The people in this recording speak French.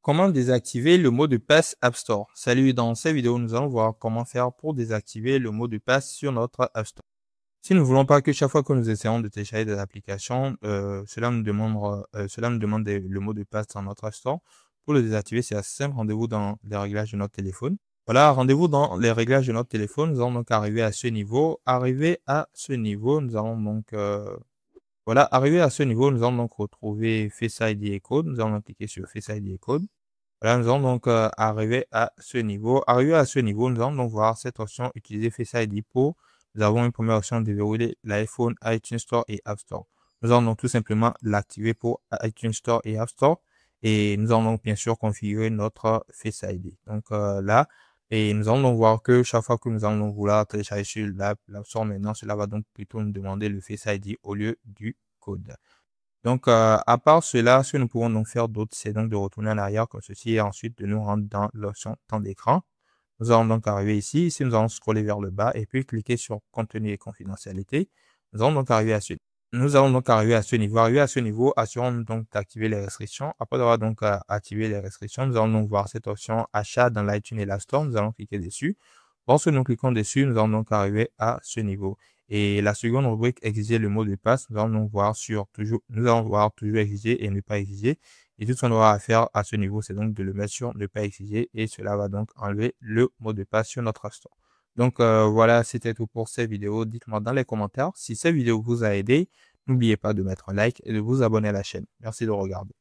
Comment désactiver le mot de passe App Store? Salut, dans cette vidéo, nous allons voir comment faire pour désactiver le mot de passe sur notre App Store. Si nous ne voulons pas que chaque fois que nous essayons de télécharger des applications, cela nous demande le mot de passe dans notre App Store. Pour le désactiver, c'est assez simple. Rendez-vous dans les réglages de notre téléphone. Voilà, rendez-vous dans les réglages de notre téléphone. Nous allons donc arriver à ce niveau. Arrivé à ce niveau, nous allons donc voilà, arrivé à ce niveau, nous allons donc retrouver Face ID et Code. Nous allons donc cliquer sur Face ID et Code. Voilà, nous allons donc arriver à ce niveau. Arrivé à ce niveau, nous allons donc voir cette option utiliser Face ID pour. Nous avons une première option de déverrouiller l'iPhone, iTunes Store et App Store. Nous allons donc tout simplement l'activer pour iTunes Store et App Store. Et nous allons donc bien sûr configurer notre Face ID. Donc là, et nous allons donc voir que chaque fois que nous allons donc vouloir télécharger sur l'App Store maintenant, cela va donc plutôt nous demander le Face ID au lieu du code. Donc, à part cela, ce que nous pouvons donc faire d'autre, c'est donc de retourner en arrière comme ceci et ensuite de nous rendre dans l'option temps d'écran. Nous allons donc arriver ici. Ici, nous allons scroller vers le bas et puis cliquer sur contenu et confidentialité. Nous allons donc arriver à ce niveau. Arrivé à ce niveau, assurons-nous donc d'activer les restrictions. Après avoir donc activé les restrictions, nous allons donc voir cette option achat dans l'iTunes et l'App Store. Nous allons cliquer dessus. Lorsque nous cliquons dessus, nous allons donc arriver à ce niveau. Et la seconde rubrique, exiger le mot de passe, nous allons voir toujours exiger et ne pas exiger. Et tout ce qu'on aura à faire à ce niveau, c'est donc de le mettre sur ne pas exiger et cela va donc enlever le mot de passe sur notre App Store. Donc voilà, c'était tout pour cette vidéo. Dites-moi dans les commentaires si cette vidéo vous a aidé. N'oubliez pas de mettre un like et de vous abonner à la chaîne. Merci de regarder.